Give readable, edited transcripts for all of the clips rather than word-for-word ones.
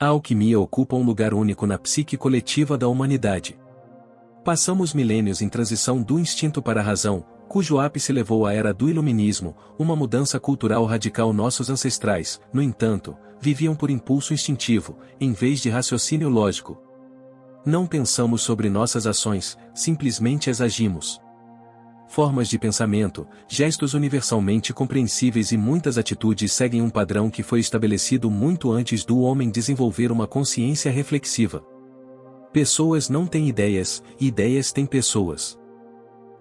A alquimia ocupa um lugar único na psique coletiva da humanidade. Passamos milênios em transição do instinto para a razão, cujo ápice levou à era do iluminismo, uma mudança cultural radical. Nossos ancestrais, no entanto, viviam por impulso instintivo, em vez de raciocínio lógico. Não pensamos sobre nossas ações, simplesmente as agimos. Formas de pensamento, gestos universalmente compreensíveis e muitas atitudes seguem um padrão que foi estabelecido muito antes do homem desenvolver uma consciência reflexiva. Pessoas não têm ideias, ideias têm pessoas.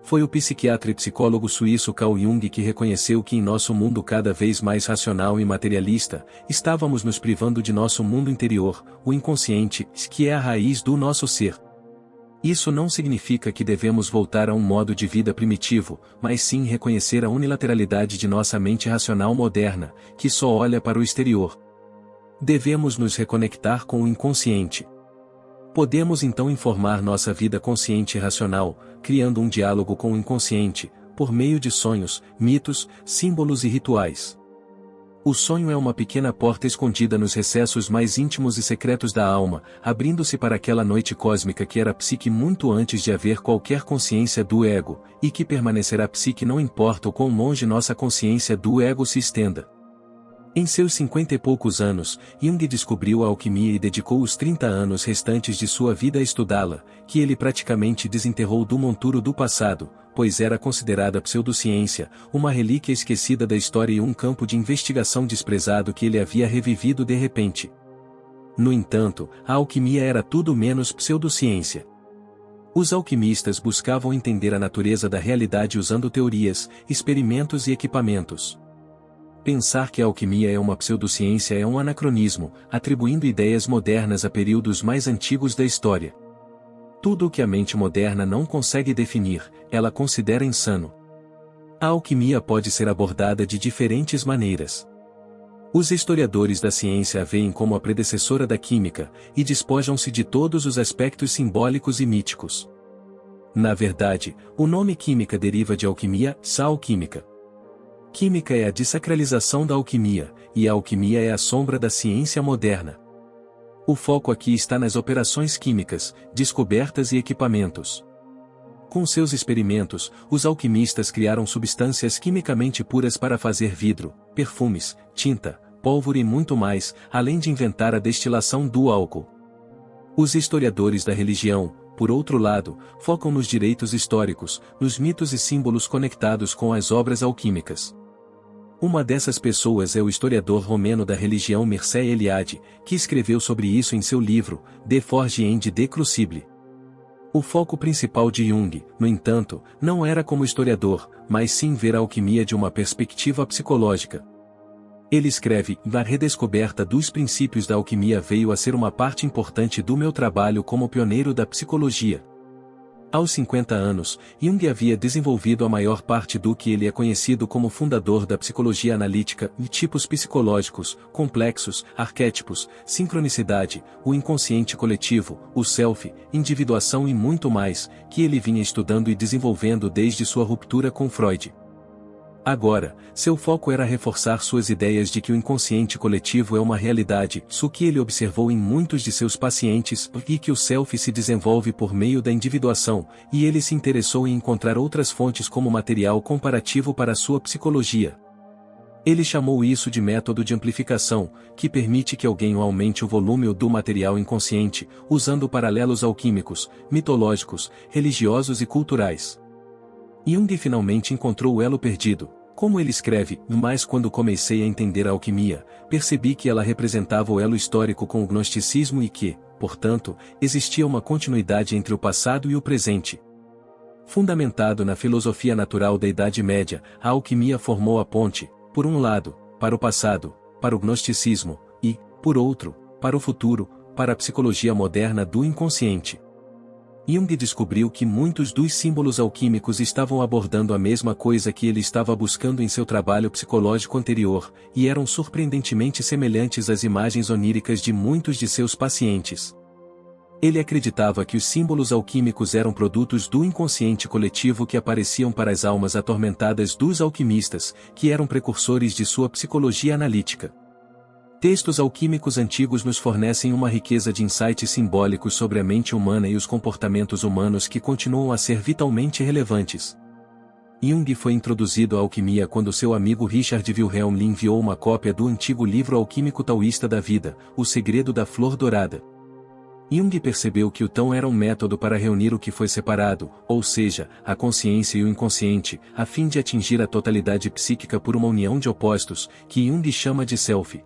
Foi o psiquiatra e psicólogo suíço Carl Jung que reconheceu que em nosso mundo cada vez mais racional e materialista, estávamos nos privando de nosso mundo interior, o inconsciente, que é a raiz do nosso ser. Isso não significa que devemos voltar a um modo de vida primitivo, mas sim reconhecer a unilateralidade de nossa mente racional moderna, que só olha para o exterior. Devemos nos reconectar com o inconsciente. Podemos então informar nossa vida consciente e racional, criando um diálogo com o inconsciente, por meio de sonhos, mitos, símbolos e rituais. O sonho é uma pequena porta escondida nos recessos mais íntimos e secretos da alma, abrindo-se para aquela noite cósmica que era a psique muito antes de haver qualquer consciência do ego, e que permanecerá psique não importa o quão longe nossa consciência do ego se estenda. Em seus 50 e poucos anos, Jung descobriu a alquimia e dedicou os 30 anos restantes de sua vida a estudá-la, que ele praticamente desenterrou do monturo do passado, pois era considerada pseudociência, uma relíquia esquecida da história e um campo de investigação desprezado que ele havia revivido de repente. No entanto, a alquimia era tudo menos pseudociência. Os alquimistas buscavam entender a natureza da realidade usando teorias, experimentos e equipamentos. Pensar que a alquimia é uma pseudociência é um anacronismo, atribuindo ideias modernas a períodos mais antigos da história. Tudo o que a mente moderna não consegue definir, ela considera insano. A alquimia pode ser abordada de diferentes maneiras. Os historiadores da ciência a veem como a predecessora da química, e despojam-se de todos os aspectos simbólicos e míticos. Na verdade, o nome química deriva de alquimia, alquímica. Química é a desacralização da alquimia, e a alquimia é a sombra da ciência moderna. O foco aqui está nas operações químicas, descobertas e equipamentos. Com seus experimentos, os alquimistas criaram substâncias quimicamente puras para fazer vidro, perfumes, tinta, pólvora e muito mais, além de inventar a destilação do álcool. Os historiadores da religião, por outro lado, focam nos direitos históricos, nos mitos e símbolos conectados com as obras alquímicas. Uma dessas pessoas é o historiador romeno da religião Mircea Eliade, que escreveu sobre isso em seu livro, De Forge and de Crucible. O foco principal de Jung, no entanto, não era como historiador, mas sim ver a alquimia de uma perspectiva psicológica. Ele escreve: a redescoberta dos princípios da alquimia veio a ser uma parte importante do meu trabalho como pioneiro da psicologia. Aos 50 anos, Jung havia desenvolvido a maior parte do que ele é conhecido como fundador da psicologia analítica, tipos psicológicos, complexos, arquétipos, sincronicidade, o inconsciente coletivo, o self, individuação e muito mais, que ele vinha estudando e desenvolvendo desde sua ruptura com Freud. Agora, seu foco era reforçar suas ideias de que o inconsciente coletivo é uma realidade, isso que ele observou em muitos de seus pacientes, e que o self se desenvolve por meio da individuação, e ele se interessou em encontrar outras fontes como material comparativo para sua psicologia. Ele chamou isso de método de amplificação, que permite que alguém aumente o volume do material inconsciente, usando paralelos alquímicos, mitológicos, religiosos e culturais. Jung finalmente encontrou o elo perdido. Como ele escreve, mas quando comecei a entender a alquimia, percebi que ela representava o elo histórico com o gnosticismo e que, portanto, existia uma continuidade entre o passado e o presente. Fundamentado na filosofia natural da Idade Média, a alquimia formou a ponte, por um lado, para o passado, para o gnosticismo, e, por outro, para o futuro, para a psicologia moderna do inconsciente. Jung descobriu que muitos dos símbolos alquímicos estavam abordando a mesma coisa que ele estava buscando em seu trabalho psicológico anterior, e eram surpreendentemente semelhantes às imagens oníricas de muitos de seus pacientes. Ele acreditava que os símbolos alquímicos eram produtos do inconsciente coletivo que apareciam para as almas atormentadas dos alquimistas, que eram precursores de sua psicologia analítica. Textos alquímicos antigos nos fornecem uma riqueza de insights simbólicos sobre a mente humana e os comportamentos humanos que continuam a ser vitalmente relevantes. Jung foi introduzido à alquimia quando seu amigo Richard Wilhelm lhe enviou uma cópia do antigo livro alquímico taoísta da vida, O Segredo da Flor Dourada. Jung percebeu que o Tao era um método para reunir o que foi separado, ou seja, a consciência e o inconsciente, a fim de atingir a totalidade psíquica por uma união de opostos, que Jung chama de self.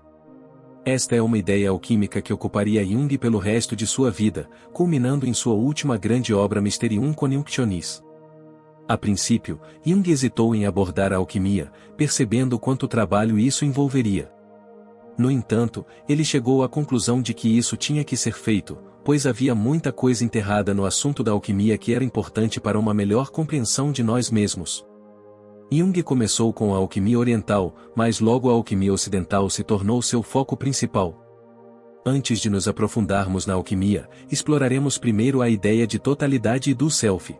Esta é uma ideia alquímica que ocuparia Jung pelo resto de sua vida, culminando em sua última grande obra Mysterium Coniunctionis. A princípio, Jung hesitou em abordar a alquimia, percebendo quanto trabalho isso envolveria. No entanto, ele chegou à conclusão de que isso tinha que ser feito, pois havia muita coisa enterrada no assunto da alquimia que era importante para uma melhor compreensão de nós mesmos. Jung começou com a alquimia oriental, mas logo a alquimia ocidental se tornou seu foco principal. Antes de nos aprofundarmos na alquimia, exploraremos primeiro a ideia de totalidade e do self.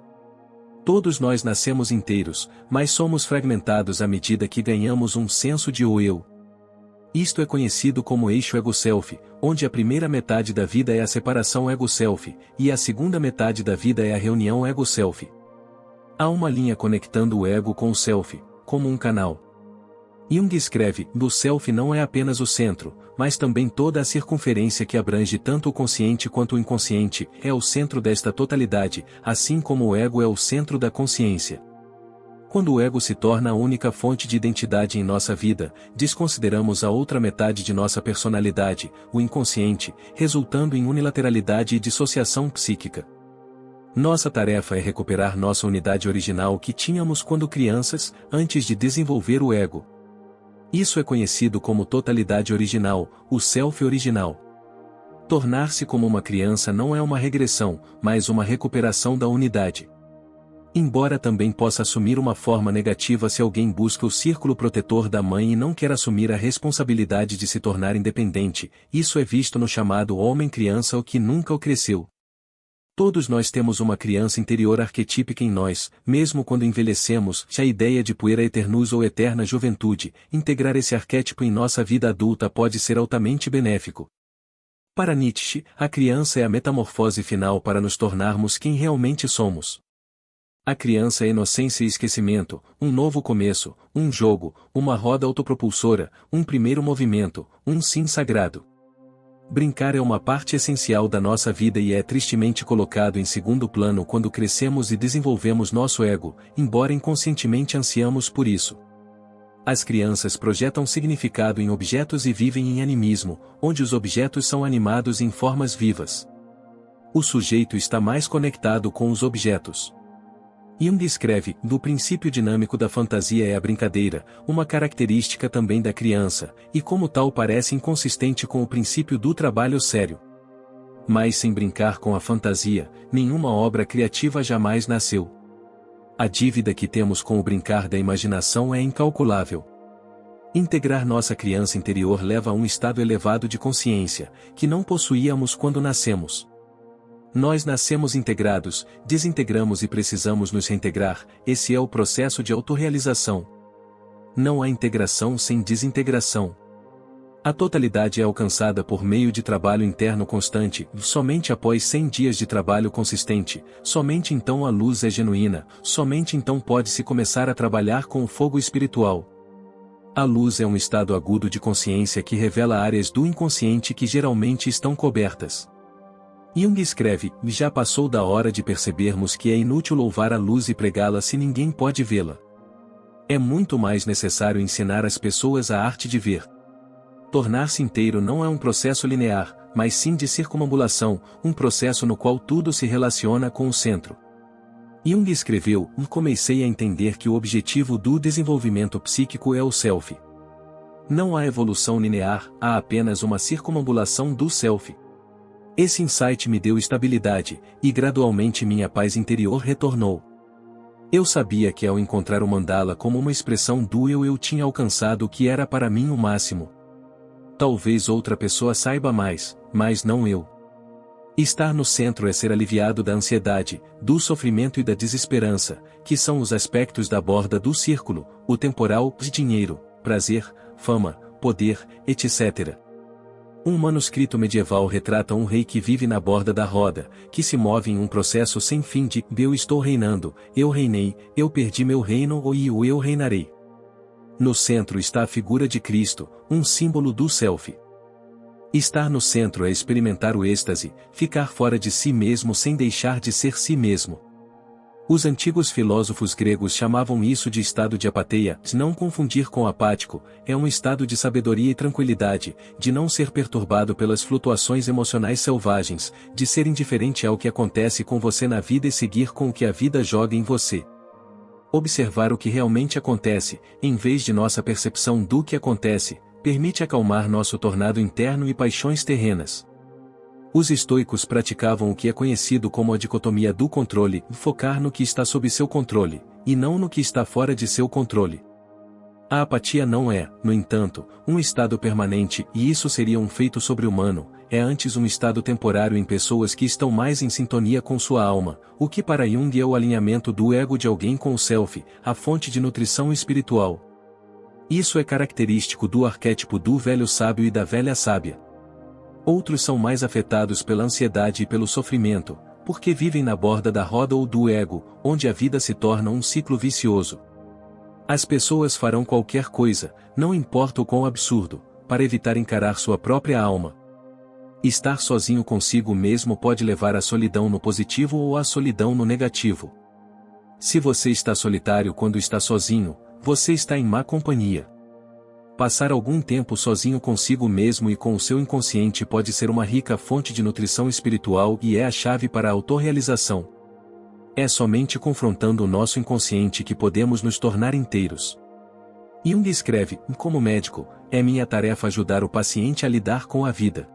Todos nós nascemos inteiros, mas somos fragmentados à medida que ganhamos um senso de eu. Isto é conhecido como eixo ego-self, onde a primeira metade da vida é a separação ego-self, e a segunda metade da vida é a reunião ego-self. Há uma linha conectando o ego com o self, como um canal. Jung escreve: o self não é apenas o centro, mas também toda a circunferência que abrange tanto o consciente quanto o inconsciente, é o centro desta totalidade, assim como o ego é o centro da consciência. Quando o ego se torna a única fonte de identidade em nossa vida, desconsideramos a outra metade de nossa personalidade, o inconsciente, resultando em unilateralidade e dissociação psíquica. Nossa tarefa é recuperar nossa unidade original que tínhamos quando crianças, antes de desenvolver o ego. Isso é conhecido como totalidade original, o self original. Tornar-se como uma criança não é uma regressão, mas uma recuperação da unidade. Embora também possa assumir uma forma negativa se alguém busca o círculo protetor da mãe e não quer assumir a responsabilidade de se tornar independente, isso é visto no chamado homem-criança ou que nunca o cresceu. Todos nós temos uma criança interior arquetípica em nós, mesmo quando envelhecemos, a ideia de puera eternus ou eterna juventude, integrar esse arquétipo em nossa vida adulta pode ser altamente benéfico. Para Nietzsche, a criança é a metamorfose final para nos tornarmos quem realmente somos. A criança é inocência e esquecimento, um novo começo, um jogo, uma roda autopropulsora, um primeiro movimento, um sim sagrado. Brincar é uma parte essencial da nossa vida e é tristemente colocado em segundo plano quando crescemos e desenvolvemos nosso ego, embora inconscientemente ansiamos por isso. As crianças projetam significado em objetos e vivem em animismo, onde os objetos são animados em formas vivas. O sujeito está mais conectado com os objetos. Jung escreve: do princípio dinâmico da fantasia é a brincadeira, uma característica também da criança, e como tal parece inconsistente com o princípio do trabalho sério. Mas sem brincar com a fantasia, nenhuma obra criativa jamais nasceu. A dívida que temos com o brincar da imaginação é incalculável. Integrar nossa criança interior leva a um estado elevado de consciência, que não possuíamos quando nascemos. Nós nascemos integrados, desintegramos e precisamos nos reintegrar, esse é o processo de autorrealização. Não há integração sem desintegração. A totalidade é alcançada por meio de trabalho interno constante, somente após 100 dias de trabalho consistente, somente então a luz é genuína, somente então pode-se começar a trabalhar com o fogo espiritual. A luz é um estado agudo de consciência que revela áreas do inconsciente que geralmente estão cobertas. Jung escreve: já passou da hora de percebermos que é inútil louvar a luz e pregá-la se ninguém pode vê-la. É muito mais necessário ensinar às pessoas a arte de ver. Tornar-se inteiro não é um processo linear, mas sim de circunambulação, um processo no qual tudo se relaciona com o centro. Jung escreveu: comecei a entender que o objetivo do desenvolvimento psíquico é o self. Não há evolução linear, há apenas uma circunambulação do self. Esse insight me deu estabilidade, e gradualmente minha paz interior retornou. Eu sabia que ao encontrar o mandala como uma expressão do eu tinha alcançado o que era para mim o máximo. Talvez outra pessoa saiba mais, mas não eu. Estar no centro é ser aliviado da ansiedade, do sofrimento e da desesperança, que são os aspectos da borda do círculo, o temporal, dinheiro, prazer, fama, poder, etc. Um manuscrito medieval retrata um rei que vive na borda da roda, que se move em um processo sem fim de eu estou reinando, eu reinei, eu perdi meu reino e eu reinarei. No centro está a figura de Cristo, um símbolo do self. Estar no centro é experimentar o êxtase, ficar fora de si mesmo sem deixar de ser si mesmo. Os antigos filósofos gregos chamavam isso de estado de apatia, de não confundir com apático, é um estado de sabedoria e tranquilidade, de não ser perturbado pelas flutuações emocionais selvagens, de ser indiferente ao que acontece com você na vida e seguir com o que a vida joga em você. Observar o que realmente acontece, em vez de nossa percepção do que acontece, permite acalmar nosso tornado interno e paixões terrenas. Os estoicos praticavam o que é conhecido como a dicotomia do controle, focar no que está sob seu controle, e não no que está fora de seu controle. A apatia não é, no entanto, um estado permanente e isso seria um feito sobre-humano, é antes um estado temporário em pessoas que estão mais em sintonia com sua alma, o que para Jung é o alinhamento do ego de alguém com o self, a fonte de nutrição espiritual. Isso é característico do arquétipo do velho sábio e da velha sábia. Outros são mais afetados pela ansiedade e pelo sofrimento, porque vivem na borda da roda ou do ego, onde a vida se torna um ciclo vicioso. As pessoas farão qualquer coisa, não importa o quão absurdo, para evitar encarar sua própria alma. Estar sozinho consigo mesmo pode levar à solidão no positivo ou à solidão no negativo. Se você está solitário quando está sozinho, você está em má companhia. Passar algum tempo sozinho consigo mesmo e com o seu inconsciente pode ser uma rica fonte de nutrição espiritual e é a chave para a autorrealização. É somente confrontando o nosso inconsciente que podemos nos tornar inteiros. Jung escreve, como médico, é minha tarefa ajudar o paciente a lidar com a vida.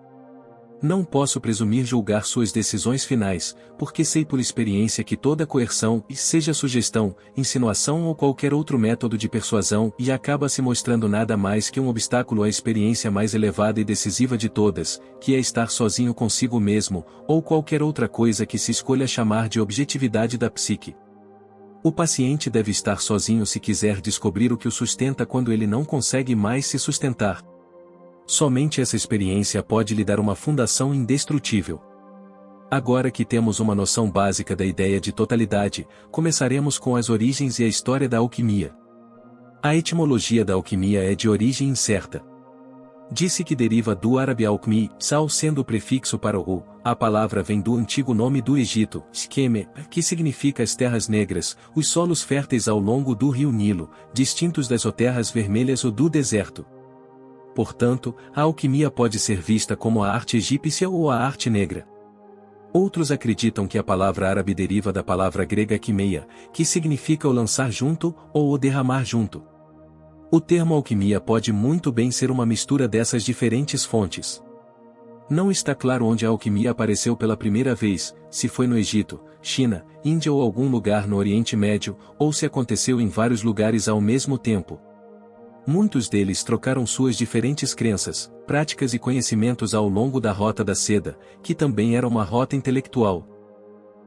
Não posso presumir julgar suas decisões finais, porque sei por experiência que toda coerção, seja sugestão, insinuação ou qualquer outro método de persuasão, acaba se mostrando nada mais que um obstáculo à experiência mais elevada e decisiva de todas, que é estar sozinho consigo mesmo, ou qualquer outra coisa que se escolha chamar de objetividade da psique. O paciente deve estar sozinho se quiser descobrir o que o sustenta quando ele não consegue mais se sustentar. Somente essa experiência pode lhe dar uma fundação indestrutível. Agora que temos uma noção básica da ideia de totalidade, começaremos com as origens e a história da alquimia. A etimologia da alquimia é de origem incerta. Disse que deriva do árabe alquimi, sal sendo o prefixo para o, a palavra vem do antigo nome do Egito, Shkeme, que significa as terras negras, os solos férteis ao longo do rio Nilo, distintos das terras vermelhas ou do deserto. Portanto, a alquimia pode ser vista como a arte egípcia ou a arte negra. Outros acreditam que a palavra árabe deriva da palavra grega quimeia, que significa o lançar junto, ou o derramar junto. O termo alquimia pode muito bem ser uma mistura dessas diferentes fontes. Não está claro onde a alquimia apareceu pela primeira vez, se foi no Egito, China, Índia ou algum lugar no Oriente Médio, ou se aconteceu em vários lugares ao mesmo tempo. Muitos deles trocaram suas diferentes crenças, práticas e conhecimentos ao longo da Rota da Seda, que também era uma rota intelectual.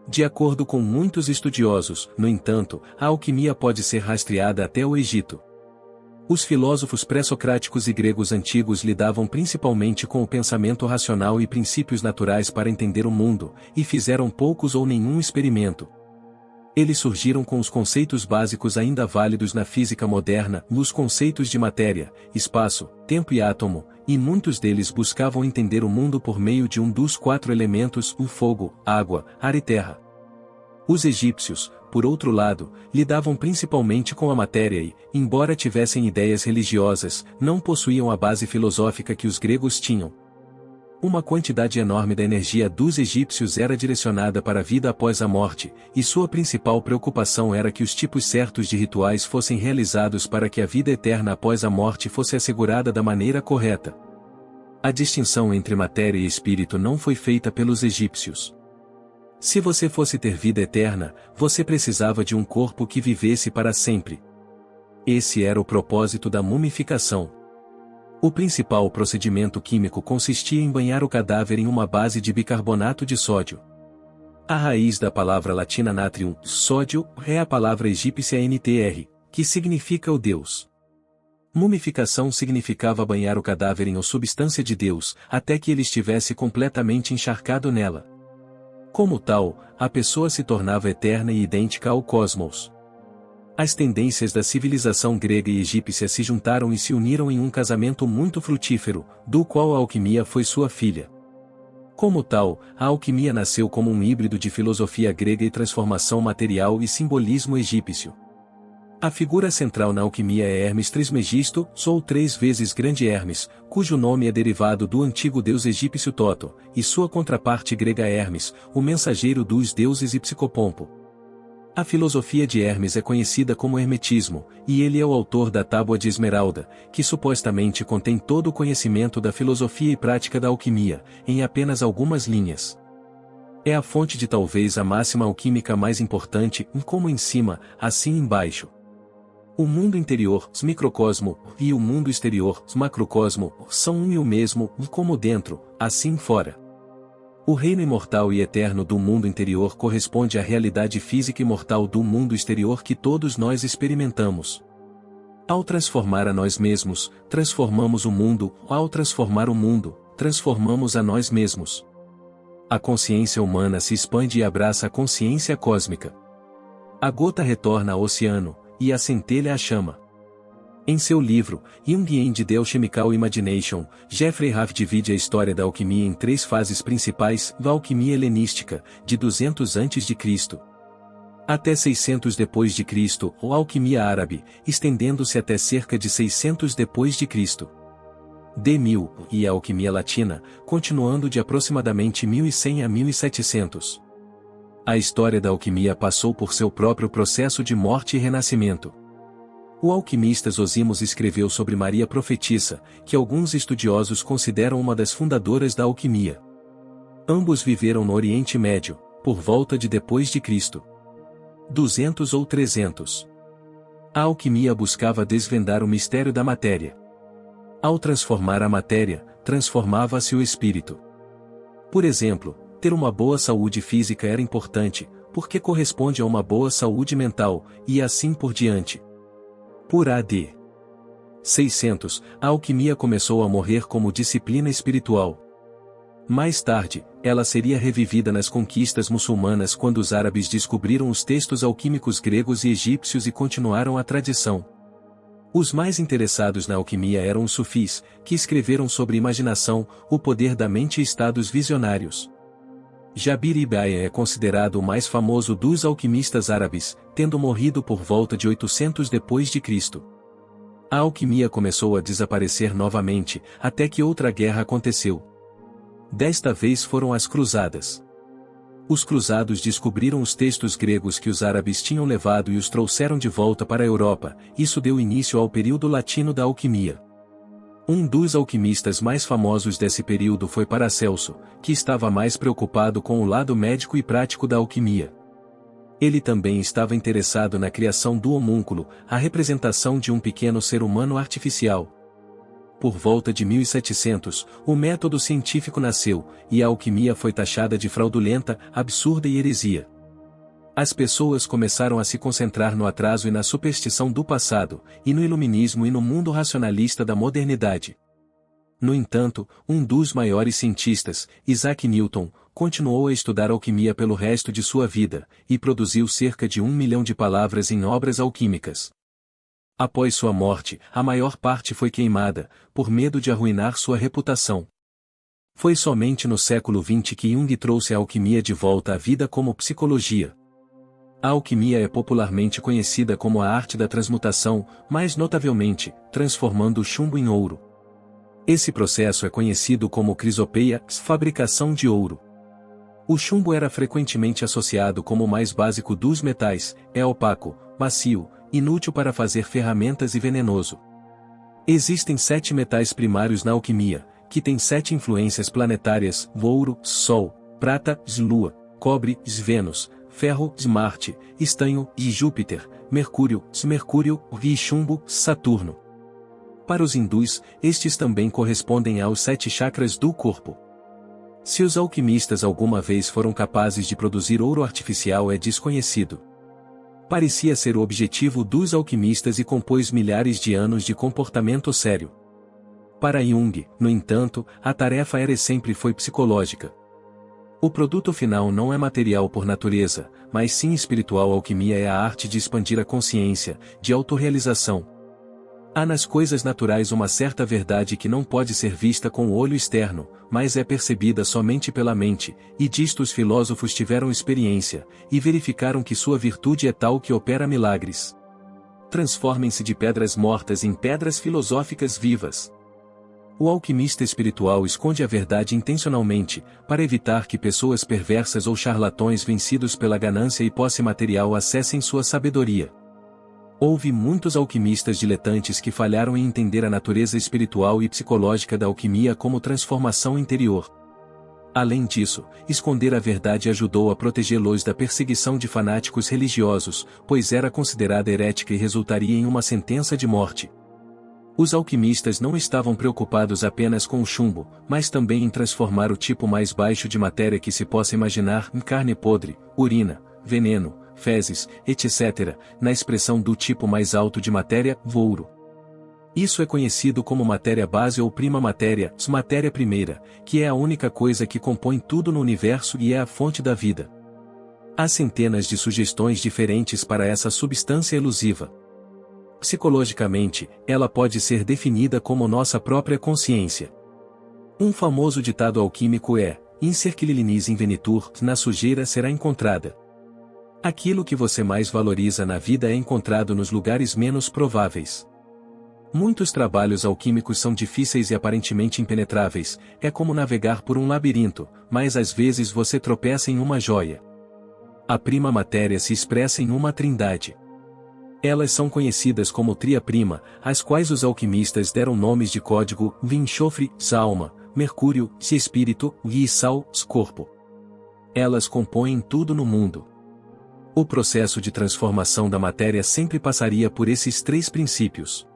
De acordo com muitos estudiosos, no entanto, a alquimia pode ser rastreada até o Egito. Os filósofos pré-socráticos e gregos antigos lidavam principalmente com o pensamento racional e princípios naturais para entender o mundo, e fizeram poucos ou nenhum experimento. Eles surgiram com os conceitos básicos ainda válidos na física moderna, nos conceitos de matéria, espaço, tempo e átomo, e muitos deles buscavam entender o mundo por meio de um dos 4 elementos, o fogo, água, ar e terra. Os egípcios, por outro lado, lidavam principalmente com a matéria e, embora tivessem ideias religiosas, não possuíam a base filosófica que os gregos tinham. Uma quantidade enorme da energia dos egípcios era direcionada para a vida após a morte, e sua principal preocupação era que os tipos certos de rituais fossem realizados para que a vida eterna após a morte fosse assegurada da maneira correta. A distinção entre matéria e espírito não foi feita pelos egípcios. Se você fosse ter vida eterna, você precisava de um corpo que vivesse para sempre. Esse era o propósito da mumificação. O principal procedimento químico consistia em banhar o cadáver em uma base de bicarbonato de sódio. A raiz da palavra latina natrium, sódio, é a palavra egípcia NTR, que significa o Deus. Mumificação significava banhar o cadáver em substância de Deus, até que ele estivesse completamente encharcado nela. Como tal, a pessoa se tornava eterna e idêntica ao cosmos. As tendências da civilização grega e egípcia se juntaram e se uniram em um casamento muito frutífero, do qual a alquimia foi sua filha. Como tal, a alquimia nasceu como um híbrido de filosofia grega e transformação material e simbolismo egípcio. A figura central na alquimia é Hermes Trismegisto, ou 3 vezes Grande Hermes, cujo nome é derivado do antigo deus egípcio Toto, e sua contraparte grega Hermes, o mensageiro dos deuses e Psicopompo. A filosofia de Hermes é conhecida como Hermetismo, e ele é o autor da Tábua de Esmeralda, que supostamente contém todo o conhecimento da filosofia e prática da alquimia, em apenas algumas linhas. É a fonte de talvez a máxima alquímica mais importante, como em cima, assim embaixo. O mundo interior, microcosmo, e o mundo exterior, macrocosmo, são um e o mesmo, como dentro, assim fora. O reino imortal e eterno do mundo interior corresponde à realidade física imortal do mundo exterior que todos nós experimentamos. Ao transformar a nós mesmos, transformamos o mundo, ao transformar o mundo, transformamos a nós mesmos. A consciência humana se expande e abraça a consciência cósmica. A gota retorna ao oceano, e a centelha à chama. Em seu livro, Jungian de Alchemical Imagination, Jeffrey Raff divide a história da alquimia em 3 fases principais: a alquimia helenística, de 200 a.C. até 600 d.C., ou alquimia árabe, estendendo-se até cerca de 600 d.C. de 1000, e a alquimia latina, continuando de aproximadamente 1100 a 1700. A história da alquimia passou por seu próprio processo de morte e renascimento. O alquimista Zosimos escreveu sobre Maria Profetissa, que alguns estudiosos consideram uma das fundadoras da alquimia. Ambos viveram no Oriente Médio, por volta de depois de Cristo. 200 ou 300. A alquimia buscava desvendar o mistério da matéria. Ao transformar a matéria, transformava-se o espírito. Por exemplo, ter uma boa saúde física era importante, porque corresponde a uma boa saúde mental, e assim por diante. Por AD 600, a alquimia começou a morrer como disciplina espiritual. Mais tarde, ela seria revivida nas conquistas muçulmanas quando os árabes descobriram os textos alquímicos gregos e egípcios e continuaram a tradição. Os mais interessados na alquimia eram os sufis, que escreveram sobre imaginação, o poder da mente e estados visionários. Jabir ibn Hayyan é considerado o mais famoso dos alquimistas árabes, tendo morrido por volta de 800 d.C. A alquimia começou a desaparecer novamente, até que outra guerra aconteceu. Desta vez foram as Cruzadas. Os cruzados descobriram os textos gregos que os árabes tinham levado e os trouxeram de volta para a Europa. Isso deu início ao período latino da alquimia. Um dos alquimistas mais famosos desse período foi Paracelso, que estava mais preocupado com o lado médico e prático da alquimia. Ele também estava interessado na criação do homúnculo, a representação de um pequeno ser humano artificial. Por volta de 1700, o método científico nasceu, e a alquimia foi taxada de fraudulenta, absurda e heresia. As pessoas começaram a se concentrar no atraso e na superstição do passado, e no iluminismo e no mundo racionalista da modernidade. No entanto, um dos maiores cientistas, Isaac Newton, continuou a estudar alquimia pelo resto de sua vida, e produziu cerca de 1 milhão de palavras em obras alquímicas. Após sua morte, a maior parte foi queimada, por medo de arruinar sua reputação. Foi somente no século XX que Jung trouxe a alquimia de volta à vida como psicologia. A alquimia é popularmente conhecida como a arte da transmutação, mais notavelmente, transformando o chumbo em ouro. Esse processo é conhecido como crisopeia, fabricação de ouro. O chumbo era frequentemente associado como o mais básico dos metais, é opaco, macio, inútil para fazer ferramentas e venenoso. Existem 7 metais primários na alquimia, que têm 7 influências planetárias: ouro, Sol, prata, Lua, cobre, Vênus, ferro, Marte, estanho, Júpiter, Mercúrio, e chumbo, Saturno. Para os hindus, estes também correspondem aos 7 chakras do corpo. Se os alquimistas alguma vez foram capazes de produzir ouro artificial é desconhecido. Parecia ser o objetivo dos alquimistas e compôs milhares de anos de comportamento sério. Para Jung, no entanto, a tarefa era e sempre foi psicológica. O produto final não é material por natureza, mas sim espiritual. A alquimia é a arte de expandir a consciência, de autorrealização. Há nas coisas naturais uma certa verdade que não pode ser vista com o olho externo, mas é percebida somente pela mente, e disto os filósofos tiveram experiência, e verificaram que sua virtude é tal que opera milagres. Transformem-se de pedras mortas em pedras filosóficas vivas. O alquimista espiritual esconde a verdade intencionalmente, para evitar que pessoas perversas ou charlatões vencidos pela ganância e posse material acessem sua sabedoria. Houve muitos alquimistas diletantes que falharam em entender a natureza espiritual e psicológica da alquimia como transformação interior. Além disso, esconder a verdade ajudou a protegê-los da perseguição de fanáticos religiosos, pois era considerada herética e resultaria em uma sentença de morte. Os alquimistas não estavam preocupados apenas com o chumbo, mas também em transformar o tipo mais baixo de matéria que se possa imaginar em carne podre, urina, veneno, fezes, etc., na expressão do tipo mais alto de matéria, ouro. Isso é conhecido como matéria base ou prima matéria, matéria primeira, que é a única coisa que compõe tudo no universo e é a fonte da vida. Há centenas de sugestões diferentes para essa substância elusiva. Psicologicamente, ela pode ser definida como nossa própria consciência. Um famoso ditado alquímico é: "Incerquilinis invenitur", na sujeira será encontrada. Aquilo que você mais valoriza na vida é encontrado nos lugares menos prováveis. Muitos trabalhos alquímicos são difíceis e aparentemente impenetráveis, é como navegar por um labirinto, mas às vezes você tropeça em uma joia. A prima matéria se expressa em uma trindade. Elas são conhecidas como tria-prima, às quais os alquimistas deram nomes de código: enxofre, alma, mercúrio, espírito, e sal, corpo. Elas compõem tudo no mundo. O processo de transformação da matéria sempre passaria por esses três princípios.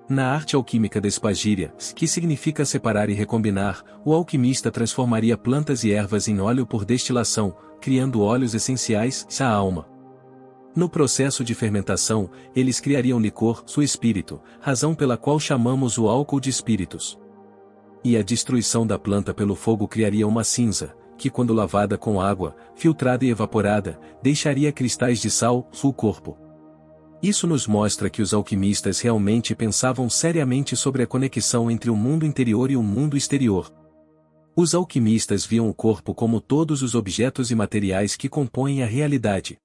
Na arte alquímica da espagíria, que significa separar e recombinar, o alquimista transformaria plantas e ervas em óleo por destilação, criando óleos essenciais, a alma. No processo de fermentação, eles criariam licor, o espírito, razão pela qual chamamos o álcool de espíritos. E a destruição da planta pelo fogo criaria uma cinza, que quando lavada com água, filtrada e evaporada, deixaria cristais de sal, o corpo. Isso nos mostra que os alquimistas realmente pensavam seriamente sobre a conexão entre o mundo interior e o mundo exterior. Os alquimistas viam o corpo como todos os objetos e materiais que compõem a realidade.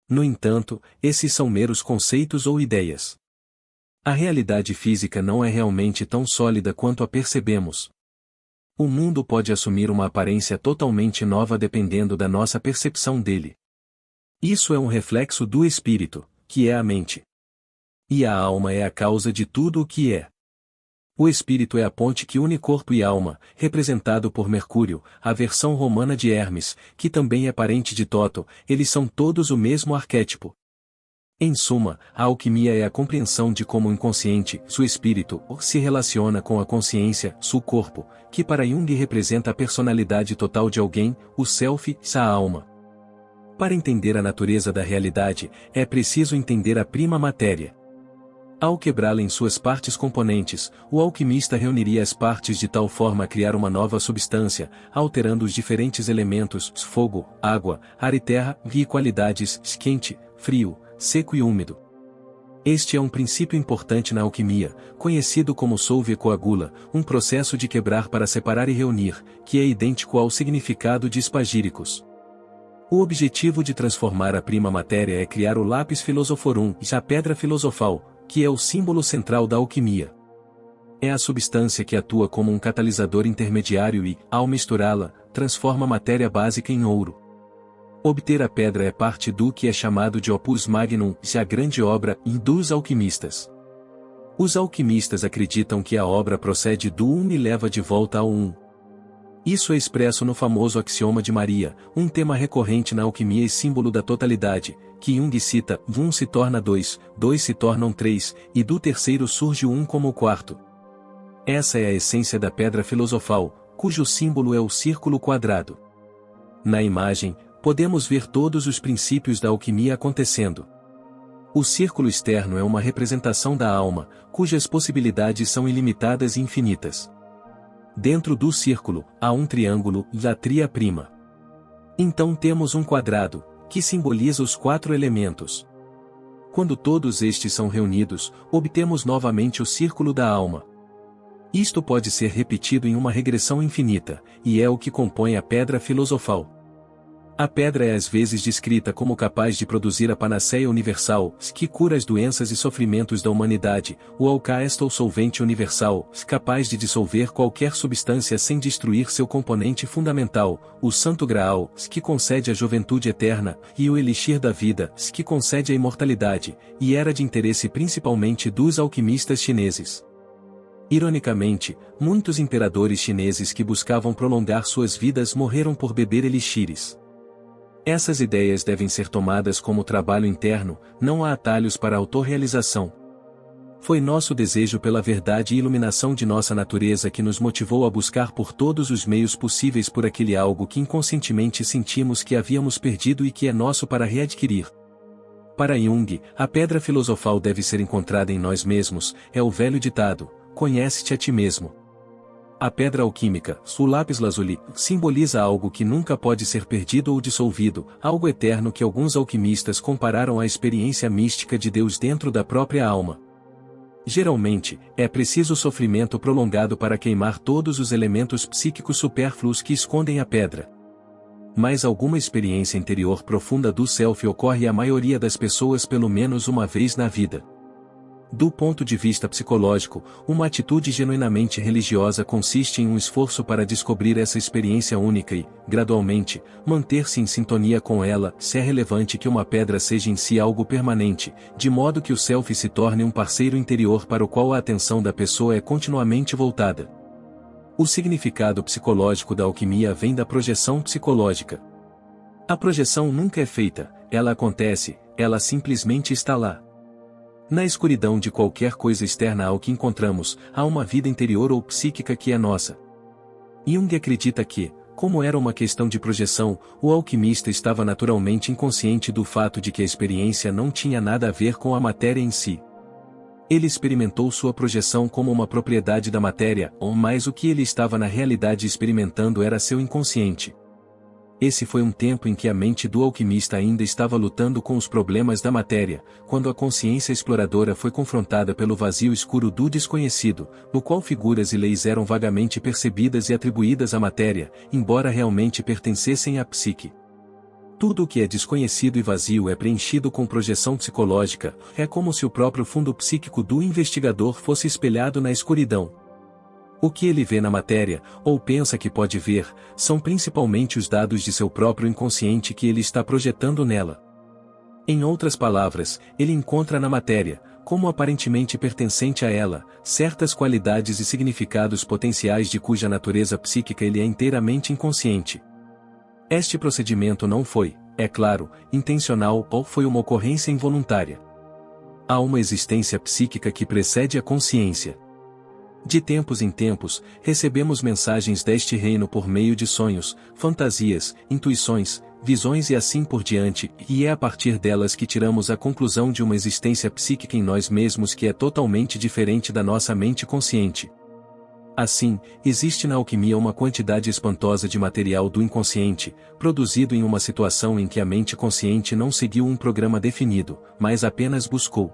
No entanto, esses são meros conceitos ou ideias. A realidade física não é realmente tão sólida quanto a percebemos. O mundo pode assumir uma aparência totalmente nova dependendo da nossa percepção dele. Isso é um reflexo do espírito, que é a mente. E a alma é a causa de tudo o que é. O espírito é a ponte que une corpo e alma, representado por Mercúrio, a versão romana de Hermes, que também é parente de Toto. Eles são todos o mesmo arquétipo. Em suma, a alquimia é a compreensão de como o inconsciente, seu espírito, se relaciona com a consciência, seu corpo, que para Jung representa a personalidade total de alguém, o self, a alma. Para entender a natureza da realidade, é preciso entender a prima matéria. Ao quebrá-la em suas partes componentes, o alquimista reuniria as partes de tal forma a criar uma nova substância, alterando os diferentes elementos, fogo, água, ar e terra, e qualidades, quente, frio, seco e úmido. Este é um princípio importante na alquimia, conhecido como solve e coagula, um processo de quebrar para separar e reunir, que é idêntico ao significado de espagíricos. O objetivo de transformar a prima matéria é criar o lápis philosophorum, a pedra filosofal, que é o símbolo central da alquimia. É a substância que atua como um catalisador intermediário e, ao misturá-la, transforma a matéria básica em ouro. Obter a pedra é parte do que é chamado de opus magnum, a grande obra, dos alquimistas. Os alquimistas acreditam que a obra procede do um e leva de volta ao um. Isso é expresso no famoso axioma de Maria, um tema recorrente na alquimia e símbolo da totalidade, que Jung cita: um se torna dois, dois se tornam três, e do terceiro surge o um como o quarto. Essa é a essência da pedra filosofal, cujo símbolo é o círculo quadrado. Na imagem, podemos ver todos os princípios da alquimia acontecendo. O círculo externo é uma representação da alma, cujas possibilidades são ilimitadas e infinitas. Dentro do círculo, há um triângulo, a tria prima. Então temos um quadrado, que simboliza os 4 elementos. Quando todos estes são reunidos, obtemos novamente o círculo da alma. Isto pode ser repetido em uma regressão infinita, e é o que compõe a pedra filosofal. A pedra é às vezes descrita como capaz de produzir a panaceia universal, que cura as doenças e sofrimentos da humanidade, o alcaeste ou solvente universal, capaz de dissolver qualquer substância sem destruir seu componente fundamental, o santo graal, que concede a juventude eterna, e o elixir da vida, que concede a imortalidade, e era de interesse principalmente dos alquimistas chineses. Ironicamente, muitos imperadores chineses que buscavam prolongar suas vidas morreram por beber elixires. Essas ideias devem ser tomadas como trabalho interno, não há atalhos para a autorrealização. Foi nosso desejo pela verdade e iluminação de nossa natureza que nos motivou a buscar por todos os meios possíveis por aquele algo que inconscientemente sentimos que havíamos perdido e que é nosso para readquirir. Para Jung, a pedra filosofal deve ser encontrada em nós mesmos, é o velho ditado, conhece-te a ti mesmo. A pedra alquímica, o lápis lazuli, simboliza algo que nunca pode ser perdido ou dissolvido, algo eterno que alguns alquimistas compararam à experiência mística de Deus dentro da própria alma. Geralmente, é preciso sofrimento prolongado para queimar todos os elementos psíquicos supérfluos que escondem a pedra. Mas alguma experiência interior profunda do self ocorre à maioria das pessoas pelo menos uma vez na vida. Do ponto de vista psicológico, uma atitude genuinamente religiosa consiste em um esforço para descobrir essa experiência única e, gradualmente, manter-se em sintonia com ela. Se é relevante que uma pedra seja em si algo permanente, de modo que o self se torne um parceiro interior para o qual a atenção da pessoa é continuamente voltada. O significado psicológico da alquimia vem da projeção psicológica. A projeção nunca é feita, ela acontece, ela simplesmente está lá. Na escuridão de qualquer coisa externa ao que encontramos, há uma vida interior ou psíquica que é nossa. Jung acredita que, como era uma questão de projeção, o alquimista estava naturalmente inconsciente do fato de que a experiência não tinha nada a ver com a matéria em si. Ele experimentou sua projeção como uma propriedade da matéria, ou mais o que ele estava na realidade experimentando era seu inconsciente. Esse foi um tempo em que a mente do alquimista ainda estava lutando com os problemas da matéria, quando a consciência exploradora foi confrontada pelo vazio escuro do desconhecido, no qual figuras e leis eram vagamente percebidas e atribuídas à matéria, embora realmente pertencessem à psique. Tudo o que é desconhecido e vazio é preenchido com projeção psicológica, é como se o próprio fundo psíquico do investigador fosse espelhado na escuridão. O que ele vê na matéria, ou pensa que pode ver, são principalmente os dados de seu próprio inconsciente que ele está projetando nela. Em outras palavras, ele encontra na matéria, como aparentemente pertencente a ela, certas qualidades e significados potenciais de cuja natureza psíquica ele é inteiramente inconsciente. Este procedimento não foi, é claro, intencional ou foi uma ocorrência involuntária. Há uma existência psíquica que precede a consciência. De tempos em tempos, recebemos mensagens deste reino por meio de sonhos, fantasias, intuições, visões e assim por diante, e é a partir delas que tiramos a conclusão de uma existência psíquica em nós mesmos que é totalmente diferente da nossa mente consciente. Assim, existe na alquimia uma quantidade espantosa de material do inconsciente, produzido em uma situação em que a mente consciente não seguiu um programa definido, mas apenas buscou.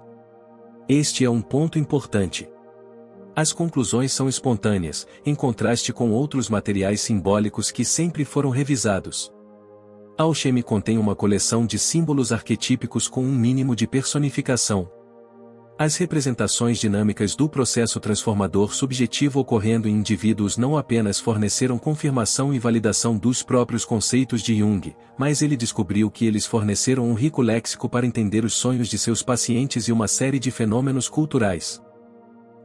Este é um ponto importante. As conclusões são espontâneas, em contraste com outros materiais simbólicos que sempre foram revisados. A alquimia contém uma coleção de símbolos arquetípicos com um mínimo de personificação. As representações dinâmicas do processo transformador subjetivo ocorrendo em indivíduos não apenas forneceram confirmação e validação dos próprios conceitos de Jung, mas ele descobriu que eles forneceram um rico léxico para entender os sonhos de seus pacientes e uma série de fenômenos culturais.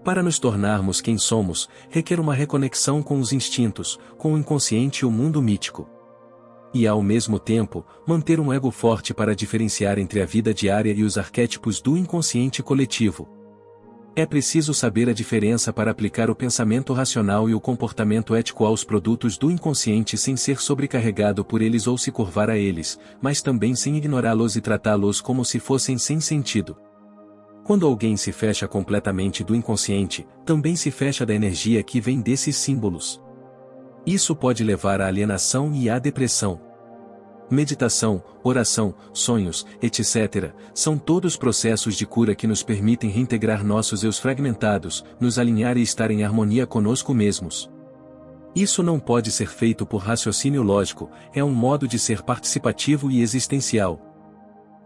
Para nos tornarmos quem somos, requer uma reconexão com os instintos, com o inconsciente e o mundo mítico. E ao mesmo tempo, manter um ego forte para diferenciar entre a vida diária e os arquétipos do inconsciente coletivo. É preciso saber a diferença para aplicar o pensamento racional e o comportamento ético aos produtos do inconsciente sem ser sobrecarregado por eles ou se curvar a eles, mas também sem ignorá-los e tratá-los como se fossem sem sentido. Quando alguém se fecha completamente do inconsciente, também se fecha da energia que vem desses símbolos. Isso pode levar à alienação e à depressão. Meditação, oração, sonhos, etc., são todos processos de cura que nos permitem reintegrar nossos eus fragmentados, nos alinhar e estar em harmonia conosco mesmos. Isso não pode ser feito por raciocínio lógico, é um modo de ser participativo e existencial.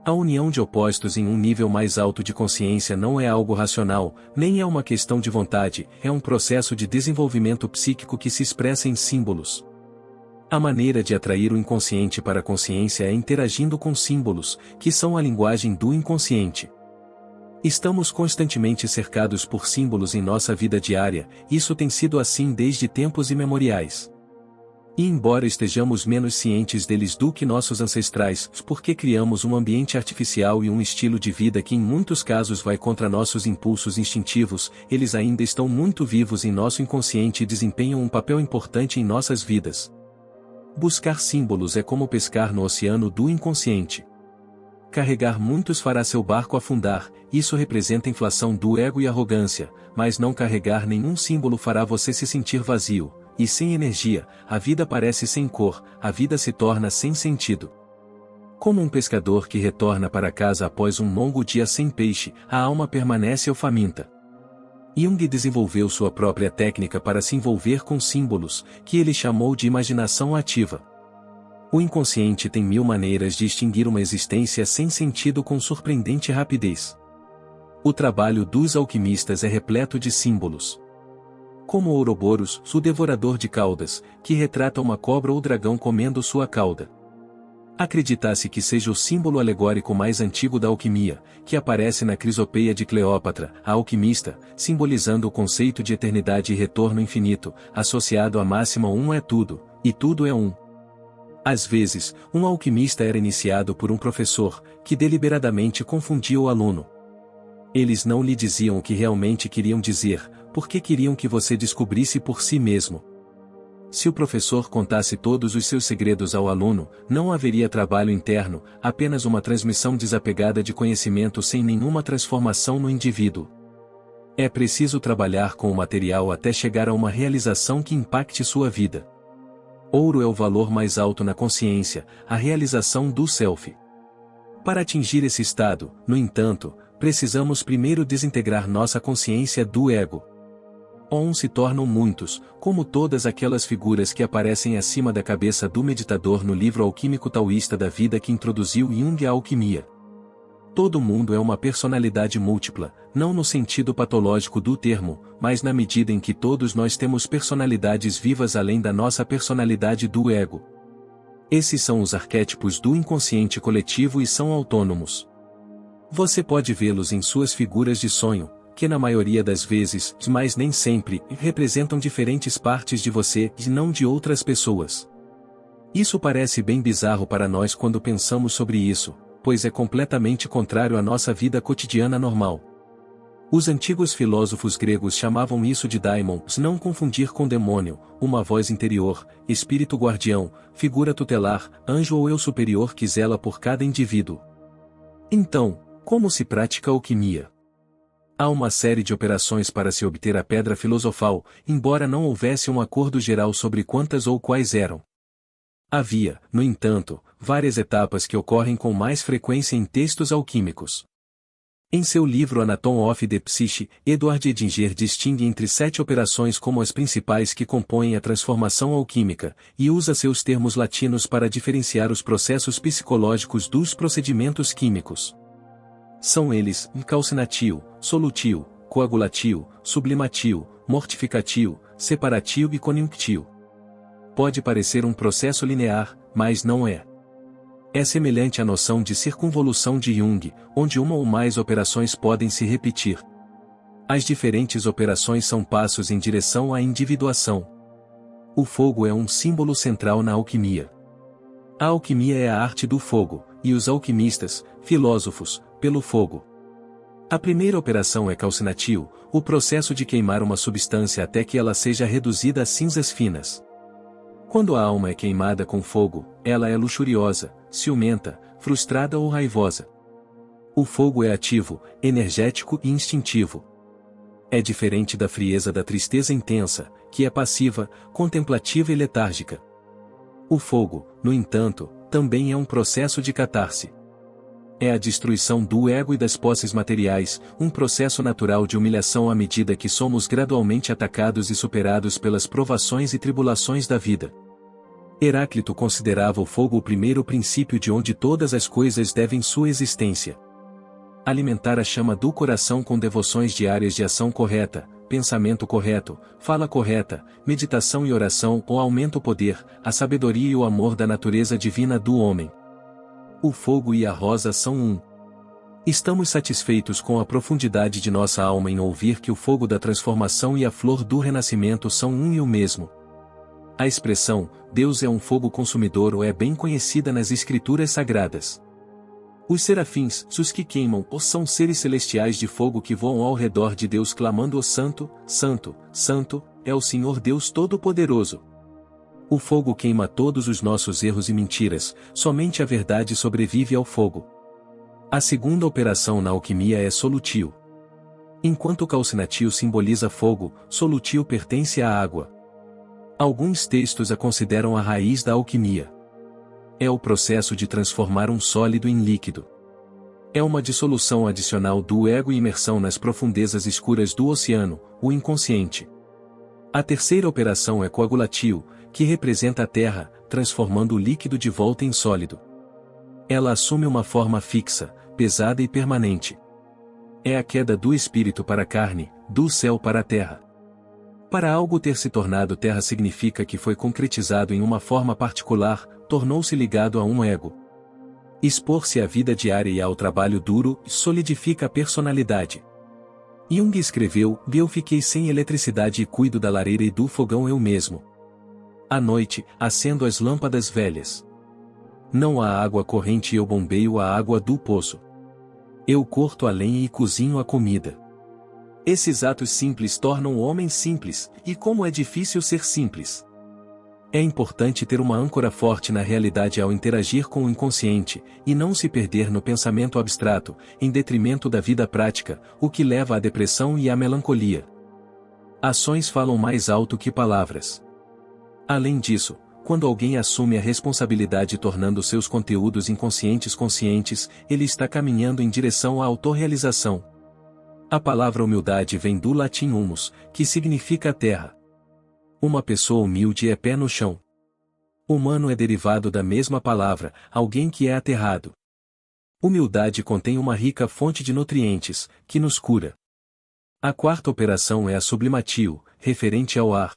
A união de opostos em um nível mais alto de consciência não é algo racional, nem é uma questão de vontade, é um processo de desenvolvimento psíquico que se expressa em símbolos. A maneira de atrair o inconsciente para a consciência é interagindo com símbolos, que são a linguagem do inconsciente. Estamos constantemente cercados por símbolos em nossa vida diária, isso tem sido assim desde tempos imemoriais. E embora estejamos menos cientes deles do que nossos ancestrais, porque criamos um ambiente artificial e um estilo de vida que em muitos casos vai contra nossos impulsos instintivos, eles ainda estão muito vivos em nosso inconsciente e desempenham um papel importante em nossas vidas. Buscar símbolos é como pescar no oceano do inconsciente. Carregar muitos fará seu barco afundar, isso representa inflação do ego e arrogância, mas não carregar nenhum símbolo fará você se sentir vazio, e sem energia, a vida parece sem cor, a vida se torna sem sentido. Como um pescador que retorna para casa após um longo dia sem peixe, a alma permanece faminta. Jung desenvolveu sua própria técnica para se envolver com símbolos, que ele chamou de imaginação ativa. O inconsciente tem 1000 maneiras de extinguir uma existência sem sentido com surpreendente rapidez. O trabalho dos alquimistas é repleto de símbolos. Como o Ouroboros, o devorador de caudas, que retrata uma cobra ou dragão comendo sua cauda. Acredita-se que seja o símbolo alegórico mais antigo da alquimia, que aparece na Crisopeia de Cleópatra, a alquimista, simbolizando o conceito de eternidade e retorno infinito, associado à máxima um é tudo, e tudo é um. Às vezes, um alquimista era iniciado por um professor, que deliberadamente confundia o aluno. Eles não lhe diziam o que realmente queriam dizer, porque queriam que você descobrisse por si mesmo. Se o professor contasse todos os seus segredos ao aluno, não haveria trabalho interno, apenas uma transmissão desapegada de conhecimento sem nenhuma transformação no indivíduo. É preciso trabalhar com o material até chegar a uma realização que impacte sua vida. Ouro é o valor mais alto na consciência, a realização do self. Para atingir esse estado, no entanto, precisamos primeiro desintegrar nossa consciência do ego. Se tornam muitos, como todas aquelas figuras que aparecem acima da cabeça do meditador no livro alquímico taoísta da vida que introduziu Jung à alquimia. Todo mundo é uma personalidade múltipla, não no sentido patológico do termo, mas na medida em que todos nós temos personalidades vivas além da nossa personalidade do ego. Esses são os arquétipos do inconsciente coletivo e são autônomos. Você pode vê-los em suas figuras de sonho, que na maioria das vezes, mas nem sempre, representam diferentes partes de você e não de outras pessoas. Isso parece bem bizarro para nós quando pensamos sobre isso, pois é completamente contrário à nossa vida cotidiana normal. Os antigos filósofos gregos chamavam isso de daimon, não confundir com demônio, uma voz interior, espírito guardião, figura tutelar, anjo ou eu superior que zela por cada indivíduo. Então, como se pratica a alquimia? Há uma série de operações para se obter a pedra filosofal, embora não houvesse um acordo geral sobre quantas ou quais eram. Havia, no entanto, várias etapas que ocorrem com mais frequência em textos alquímicos. Em seu livro Anatomy of the Psyche, Edward Edinger distingue entre 7 operações como as principais que compõem a transformação alquímica, e usa seus termos latinos para diferenciar os processos psicológicos dos procedimentos químicos. São eles, calcinatio, solutio, coagulatio, sublimatio, mortificatio, separatio e conjunctio. Pode parecer um processo linear, mas não é. É semelhante à noção de circunvolução de Jung, onde uma ou mais operações podem se repetir. As diferentes operações são passos em direção à individuação. O fogo é um símbolo central na alquimia. A alquimia é a arte do fogo, e os alquimistas, filósofos, pelo fogo. A primeira operação é calcinatio, o processo de queimar uma substância até que ela seja reduzida a cinzas finas. Quando a alma é queimada com fogo, ela é luxuriosa, ciumenta, frustrada ou raivosa. O fogo é ativo, energético e instintivo. É diferente da frieza da tristeza intensa, que é passiva, contemplativa e letárgica. O fogo, no entanto, também é um processo de catarse. É a destruição do ego e das posses materiais, um processo natural de humilhação à medida que somos gradualmente atacados e superados pelas provações e tribulações da vida. Heráclito considerava o fogo o primeiro princípio de onde todas as coisas devem sua existência. Alimentar a chama do coração com devoções diárias de ação correta, pensamento correto, fala correta, meditação e oração ou aumenta o poder, a sabedoria e o amor da natureza divina do homem. O fogo e a rosa são um. Estamos satisfeitos com a profundidade de nossa alma em ouvir que o fogo da transformação e a flor do renascimento são um e o mesmo. A expressão, Deus é um fogo consumidor ou é bem conhecida nas escrituras sagradas. Os serafins, os que queimam, são seres celestiais de fogo que voam ao redor de Deus clamando: "O Santo, Santo, Santo, é o Senhor Deus Todo-Poderoso." O fogo queima todos os nossos erros e mentiras, somente a verdade sobrevive ao fogo. A segunda operação na alquimia é solutio. Enquanto calcinatio simboliza fogo, solutio pertence à água. Alguns textos a consideram a raiz da alquimia. É o processo de transformar um sólido em líquido. É uma dissolução adicional do ego e imersão nas profundezas escuras do oceano, o inconsciente. A terceira operação é coagulatio, que representa a terra, transformando o líquido de volta em sólido. Ela assume uma forma fixa, pesada e permanente. É a queda do espírito para a carne, do céu para a terra. Para algo ter se tornado terra significa que foi concretizado em uma forma particular, tornou-se ligado a um ego. Expor-se à vida diária e ao trabalho duro solidifica a personalidade. Jung escreveu: "Eu fiquei sem eletricidade e cuido da lareira e do fogão eu mesmo. À noite, acendo as lâmpadas velhas. Não há água corrente e eu bombeio a água do poço. Eu corto a lenha e cozinho a comida." Esses atos simples tornam o homem simples, e como é difícil ser simples. É importante ter uma âncora forte na realidade ao interagir com o inconsciente, e não se perder no pensamento abstrato, em detrimento da vida prática, o que leva à depressão e à melancolia. Ações falam mais alto que palavras. Além disso, quando alguém assume a responsabilidade tornando seus conteúdos inconscientes conscientes, ele está caminhando em direção à autorrealização. A palavra humildade vem do latim humus, que significa terra. Uma pessoa humilde é pé no chão. Humano é derivado da mesma palavra, alguém que é aterrado. Humildade contém uma rica fonte de nutrientes, que nos cura. A quarta operação é a sublimatio, referente ao ar.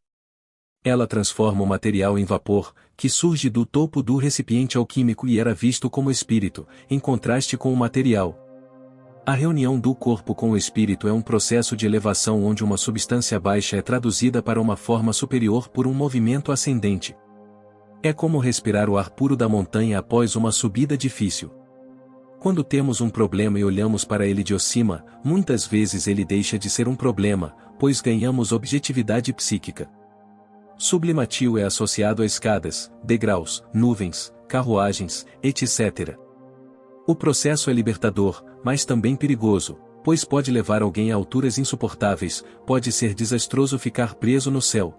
Ela transforma o material em vapor, que surge do topo do recipiente alquímico e era visto como espírito, em contraste com o material. A reunião do corpo com o espírito é um processo de elevação onde uma substância baixa é traduzida para uma forma superior por um movimento ascendente. É como respirar o ar puro da montanha após uma subida difícil. Quando temos um problema e olhamos para ele de cima, muitas vezes ele deixa de ser um problema, pois ganhamos objetividade psíquica. Sublimatio é associado a escadas, degraus, nuvens, carruagens, etc. O processo é libertador, mas também perigoso, pois pode levar alguém a alturas insuportáveis, pode ser desastroso ficar preso no céu.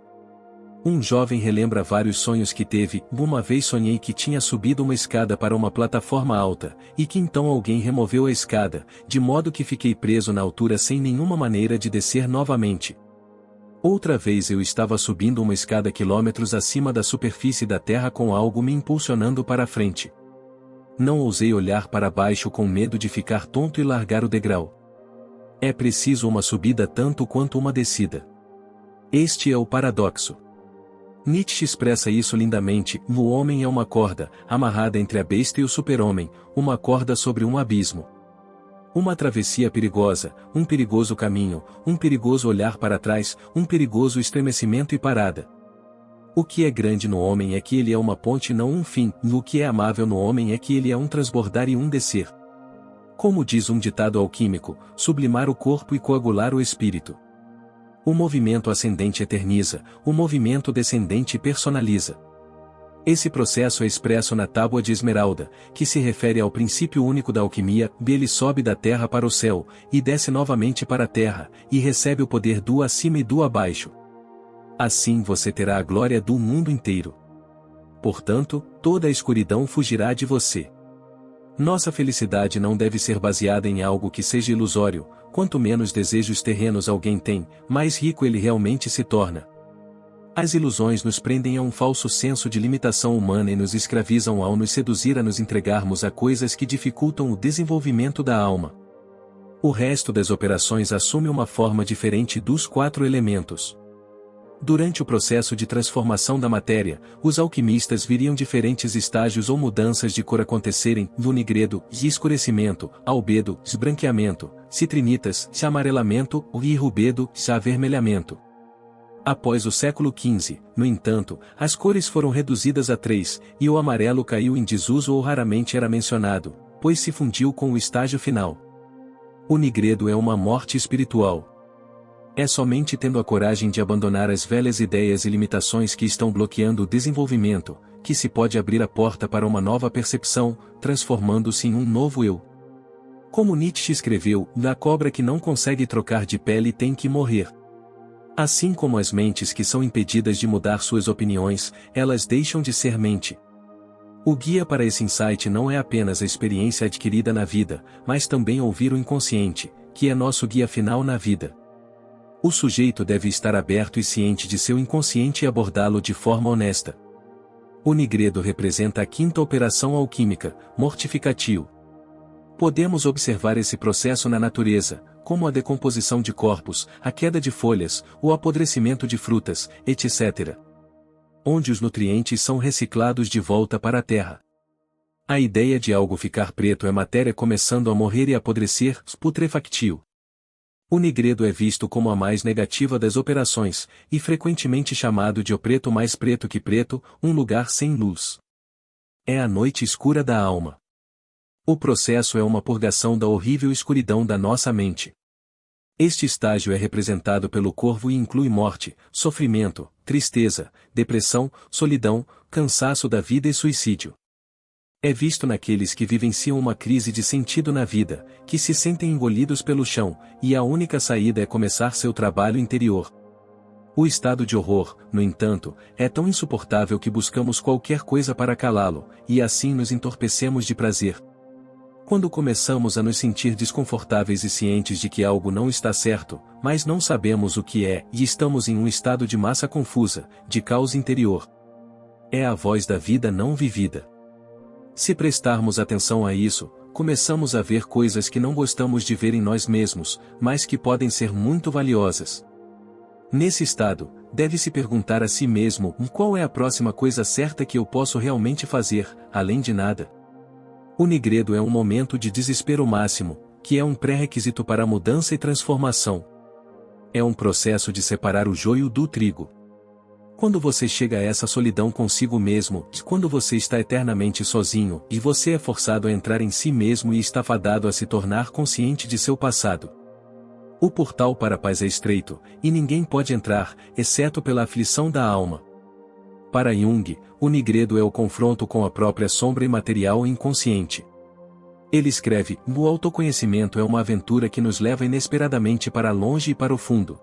Um jovem relembra vários sonhos que teve: "Uma vez sonhei que tinha subido uma escada para uma plataforma alta, e que então alguém removeu a escada, de modo que fiquei preso na altura sem nenhuma maneira de descer novamente. Outra vez eu estava subindo uma escada quilômetros acima da superfície da terra com algo me impulsionando para a frente. Não ousei olhar para baixo com medo de ficar tonto e largar o degrau. É preciso uma subida tanto quanto uma descida. Este é o paradoxo. Nietzsche expressa isso lindamente: o homem é uma corda, amarrada entre a besta e o super-homem, uma corda sobre um abismo. Uma travessia perigosa, um perigoso caminho, um perigoso olhar para trás, um perigoso estremecimento e parada. O que é grande no homem é que ele é uma ponte e não um fim, o que é amável no homem é que ele é um transbordar e um descer. Como diz um ditado alquímico, sublimar o corpo e coagular o espírito. O movimento ascendente eterniza, o movimento descendente personaliza. Esse processo é expresso na tábua de esmeralda, que se refere ao princípio único da alquimia. Ele sobe da terra para o céu, e desce novamente para a terra, e recebe o poder do acima e do abaixo. Assim você terá a glória do mundo inteiro. Portanto, toda a escuridão fugirá de você. Nossa felicidade não deve ser baseada em algo que seja ilusório. Quanto menos desejos terrenos alguém tem, mais rico ele realmente se torna. As ilusões nos prendem a um falso senso de limitação humana e nos escravizam ao nos seduzir a nos entregarmos a coisas que dificultam o desenvolvimento da alma. O resto das operações assume uma forma diferente dos 4 elementos. Durante o processo de transformação da matéria, os alquimistas viriam diferentes estágios ou mudanças de cor acontecerem: vinegredo, escurecimento, albedo, esbranqueamento, citrinitas, amarelamento, e rubedo, avermelhamento. Após o século XV, no entanto, as cores foram reduzidas a 3, e o amarelo caiu em desuso ou raramente era mencionado, pois se fundiu com o estágio final. O nigredo é uma morte espiritual. É somente tendo a coragem de abandonar as velhas ideias e limitações que estão bloqueando o desenvolvimento, que se pode abrir a porta para uma nova percepção, transformando-se em um novo eu. Como Nietzsche escreveu, a cobra que não consegue trocar de pele tem que morrer. Assim como as mentes que são impedidas de mudar suas opiniões, elas deixam de ser mente. O guia para esse insight não é apenas a experiência adquirida na vida, mas também ouvir o inconsciente, que é nosso guia final na vida. O sujeito deve estar aberto e ciente de seu inconsciente e abordá-lo de forma honesta. O nigredo representa a 5ª operação alquímica, mortificatio. Podemos observar esse processo na natureza, como a decomposição de corpos, a queda de folhas, o apodrecimento de frutas, etc., onde os nutrientes são reciclados de volta para a terra. A ideia de algo ficar preto é matéria começando a morrer e apodrecer, putrefactio. O nigredo é visto como a mais negativa das operações, e frequentemente chamado de o preto mais preto que preto, um lugar sem luz. É a noite escura da alma. O processo é uma purgação da horrível escuridão da nossa mente. Este estágio é representado pelo corvo e inclui morte, sofrimento, tristeza, depressão, solidão, cansaço da vida e suicídio. É visto naqueles que vivenciam uma crise de sentido na vida, que se sentem engolidos pelo chão, e a única saída é começar seu trabalho interior. O estado de horror, no entanto, é tão insuportável que buscamos qualquer coisa para calá-lo, e assim nos entorpecemos de prazer. Quando começamos a nos sentir desconfortáveis e cientes de que algo não está certo, mas não sabemos o que é, e estamos em um estado de massa confusa, de caos interior. É a voz da vida não vivida. Se prestarmos atenção a isso, começamos a ver coisas que não gostamos de ver em nós mesmos, mas que podem ser muito valiosas. Nesse estado, deve-se perguntar a si mesmo: qual é a próxima coisa certa que eu posso realmente fazer, além de nada? O nigredo é um momento de desespero máximo, que é um pré-requisito para a mudança e transformação. É um processo de separar o joio do trigo. Quando você chega a essa solidão consigo mesmo, quando você está eternamente sozinho, e você é forçado a entrar em si mesmo e está fadado a se tornar consciente de seu passado. O portal para a paz é estreito, e ninguém pode entrar, exceto pela aflição da alma. Para Jung, o nigredo é o confronto com a própria sombra imaterial e inconsciente. Ele escreve: o autoconhecimento é uma aventura que nos leva inesperadamente para longe e para o fundo.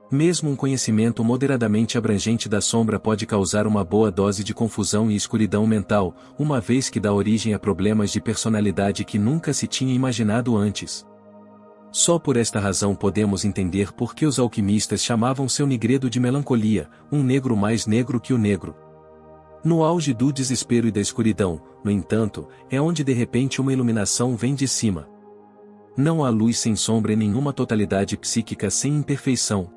Mesmo um conhecimento moderadamente abrangente da sombra pode causar uma boa dose de confusão e escuridão mental, uma vez que dá origem a problemas de personalidade que nunca se tinha imaginado antes. Só por esta razão podemos entender por que os alquimistas chamavam seu nigredo de melancolia, um negro mais negro que o negro. No auge do desespero e da escuridão, no entanto, é onde de repente uma iluminação vem de cima. Não há luz sem sombra e nenhuma totalidade psíquica sem imperfeição.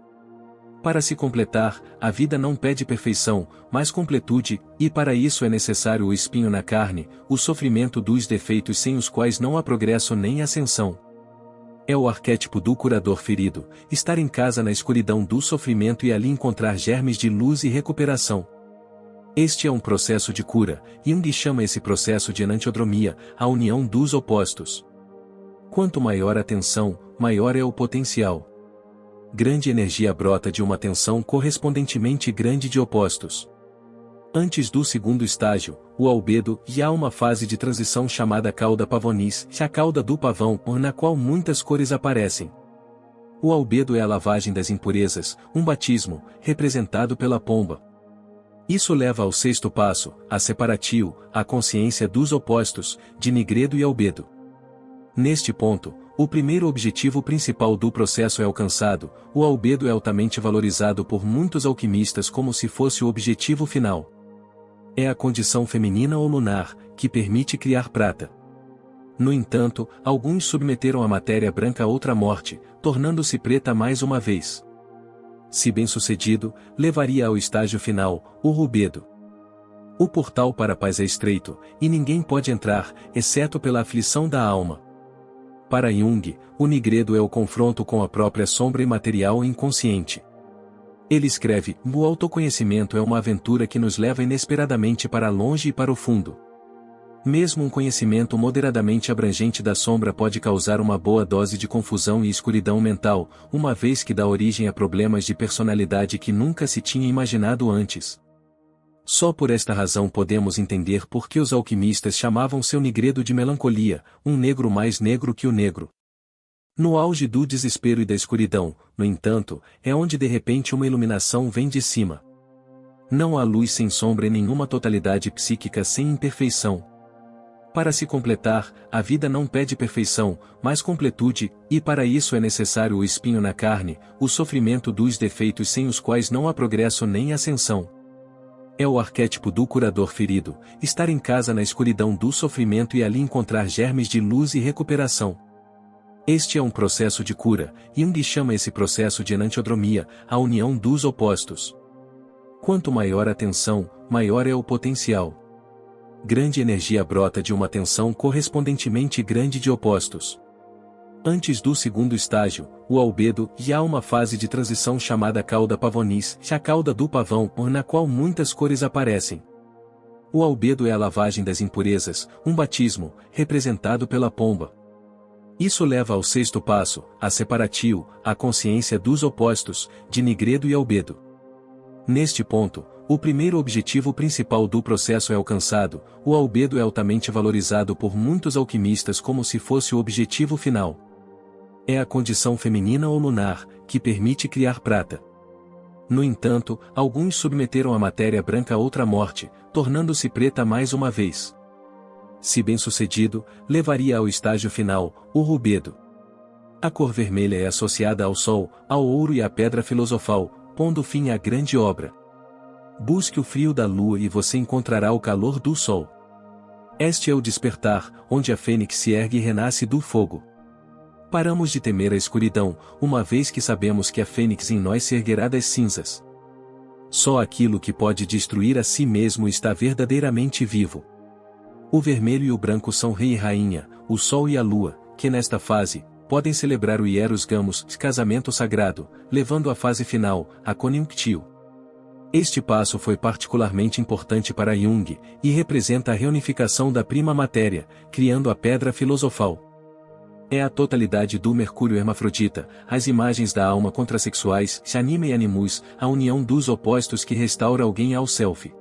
Para se completar, a vida não pede perfeição, mas completude, e para isso é necessário o espinho na carne, o sofrimento dos defeitos sem os quais não há progresso nem ascensão. É o arquétipo do curador ferido, estar em casa na escuridão do sofrimento e ali encontrar germes de luz e recuperação. Este é um processo de cura, Jung chama esse processo de enantiodromia, a união dos opostos. Quanto maior a tensão, maior é o potencial. Grande energia brota de uma tensão correspondentemente grande de opostos. Antes do segundo estágio, o albedo, e há uma fase de transição chamada cauda pavonis, a cauda do pavão, na qual muitas cores aparecem. O albedo é a lavagem das impurezas, um batismo, representado pela pomba. Isso leva ao sexto passo, a separatio, a consciência dos opostos, de nigredo e albedo. Neste ponto, o primeiro objetivo principal do processo é alcançado, o albedo é altamente valorizado por muitos alquimistas como se fosse o objetivo final. É a condição feminina ou lunar, que permite criar prata. No entanto, alguns submeteram a matéria branca a outra morte, tornando-se preta mais uma vez. Se bem-sucedido, levaria ao estágio final, o rubedo. O portal para a paz é estreito, e ninguém pode entrar, exceto pela aflição da alma. Para Jung, o nigredo é o confronto com a própria sombra imaterial e inconsciente. Ele escreve: o autoconhecimento é uma aventura que nos leva inesperadamente para longe e para o fundo. Mesmo um conhecimento moderadamente abrangente da sombra pode causar uma boa dose de confusão e escuridão mental, uma vez que dá origem a problemas de personalidade que nunca se tinha imaginado antes. Só por esta razão podemos entender por que os alquimistas chamavam seu nigredo de melancolia, um negro mais negro que o negro. No auge do desespero e da escuridão, no entanto, é onde de repente uma iluminação vem de cima. Não há luz sem sombra e nenhuma totalidade psíquica sem imperfeição. Para se completar, a vida não pede perfeição, mas completude, e para isso é necessário o espinho na carne, o sofrimento dos defeitos sem os quais não há progresso nem ascensão. É o arquétipo do curador ferido, estar em casa na escuridão do sofrimento e ali encontrar germes de luz e recuperação. Este é um processo de cura, Jung chama esse processo de enantiodromia, a união dos opostos. Quanto maior a tensão, maior é o potencial. Grande energia brota de uma tensão correspondentemente grande de opostos. Antes do segundo estágio, o albedo, e há uma fase de transição chamada cauda pavonis, a cauda do pavão, na qual muitas cores aparecem. O albedo é a lavagem das impurezas, um batismo, representado pela pomba. Isso leva ao sexto passo, a separatio, a consciência dos opostos, de nigredo e albedo. Neste ponto, o primeiro objetivo principal do processo é alcançado, o albedo é altamente valorizado por muitos alquimistas como se fosse o objetivo final. É a condição feminina ou lunar, que permite criar prata. No entanto, alguns submeteram a matéria branca a outra morte, tornando-se preta mais uma vez. Se bem-sucedido, levaria ao estágio final, o rubedo. A cor vermelha é associada ao sol, ao ouro e à pedra filosofal, pondo fim à grande obra. Busque o frio da lua e você encontrará o calor do sol. Este é o despertar, onde a fênix se ergue e renasce do fogo. Paramos de temer a escuridão, uma vez que sabemos que a fênix em nós se erguerá das cinzas. Só aquilo que pode destruir a si mesmo está verdadeiramente vivo. O vermelho e o branco são rei e rainha, o sol e a lua, que nesta fase, podem celebrar o hieros gamos, casamento sagrado, levando à fase final, a conjunctio. Este passo foi particularmente importante para Jung, e representa a reunificação da prima matéria, criando a pedra filosofal. É a totalidade do Mercúrio hermafrodita, as imagens da alma contrasexuais, anima e animus, a união dos opostos que restaura alguém ao self.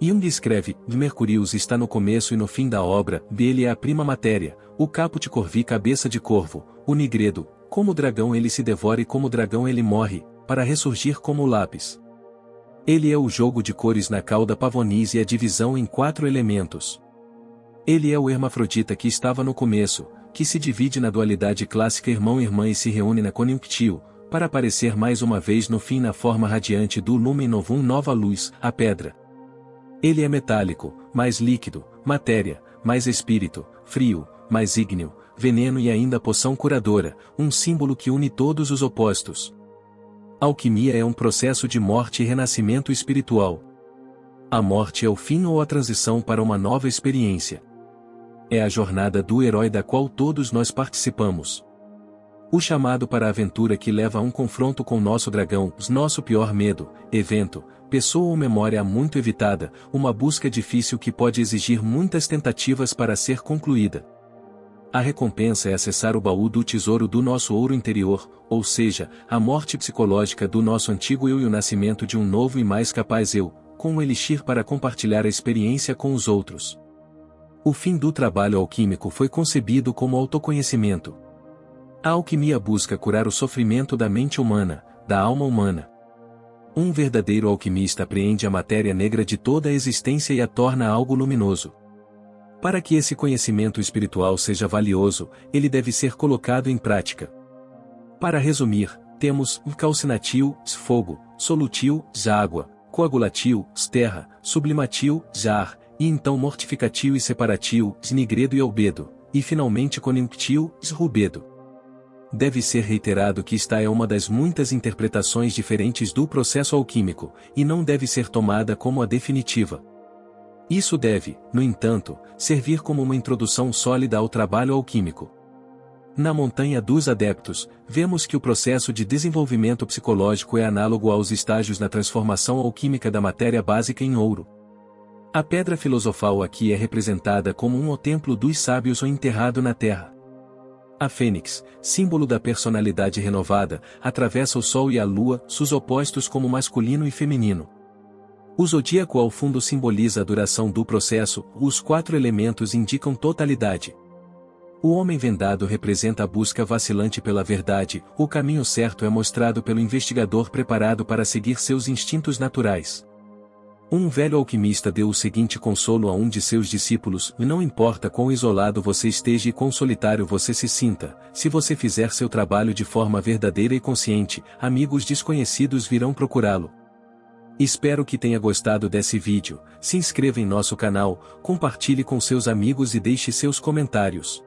Jung escreve: Mercurius está no começo e no fim da obra, ele é a prima matéria, o caput corvi cabeça de corvo, o nigredo, como dragão ele se devora e como dragão ele morre, para ressurgir como lápis. Ele é o jogo de cores na cauda pavonis e a divisão em 4 elementos. Ele é o hermafrodita que estava no começo, que se divide na dualidade clássica irmão-irmã e se reúne na conjunctio, para aparecer mais uma vez no fim na forma radiante do lumen novum nova luz, a pedra. Ele é metálico, mais líquido, matéria, mais espírito, frio, mais ígneo, veneno e ainda poção curadora, um símbolo que une todos os opostos. Alquimia é um processo de morte e renascimento espiritual. A morte é o fim ou a transição para uma nova experiência. É a jornada do herói da qual todos nós participamos. O chamado para a aventura que leva a um confronto com nosso dragão, nosso pior medo, evento, pessoa ou memória muito evitada, uma busca difícil que pode exigir muitas tentativas para ser concluída. A recompensa é acessar o baú do tesouro do nosso ouro interior, ou seja, a morte psicológica do nosso antigo eu e o nascimento de um novo e mais capaz eu, com um elixir para compartilhar a experiência com os outros. O fim do trabalho alquímico foi concebido como autoconhecimento. A alquimia busca curar o sofrimento da mente humana, da alma humana. Um verdadeiro alquimista apreende a matéria negra de toda a existência e a torna algo luminoso. Para que esse conhecimento espiritual seja valioso, ele deve ser colocado em prática. Para resumir, temos calcinatil, fogo, solutil, água, coagulatil, terra, sublimatil, ar, e então mortificatil e separatil, nigredo e albedo, e finalmente coniunctil, rubedo. Deve ser reiterado que esta é uma das muitas interpretações diferentes do processo alquímico, e não deve ser tomada como a definitiva. Isso deve, no entanto, servir como uma introdução sólida ao trabalho alquímico. Na Montanha dos Adeptos, vemos que o processo de desenvolvimento psicológico é análogo aos estágios na transformação alquímica da matéria básica em ouro. A pedra filosofal aqui é representada como um templo dos sábios ou enterrado na terra. A fênix, símbolo da personalidade renovada, atravessa o sol e a lua, seus opostos como masculino e feminino. O zodíaco ao fundo simboliza a duração do processo, os 4 elementos indicam totalidade. O homem vendado representa a busca vacilante pela verdade, o caminho certo é mostrado pelo investigador preparado para seguir seus instintos naturais. Um velho alquimista deu o seguinte consolo a um de seus discípulos: não importa quão isolado você esteja e quão solitário você se sinta, se você fizer seu trabalho de forma verdadeira e consciente, amigos desconhecidos virão procurá-lo. Espero que tenha gostado desse vídeo, se inscreva em nosso canal, compartilhe com seus amigos e deixe seus comentários.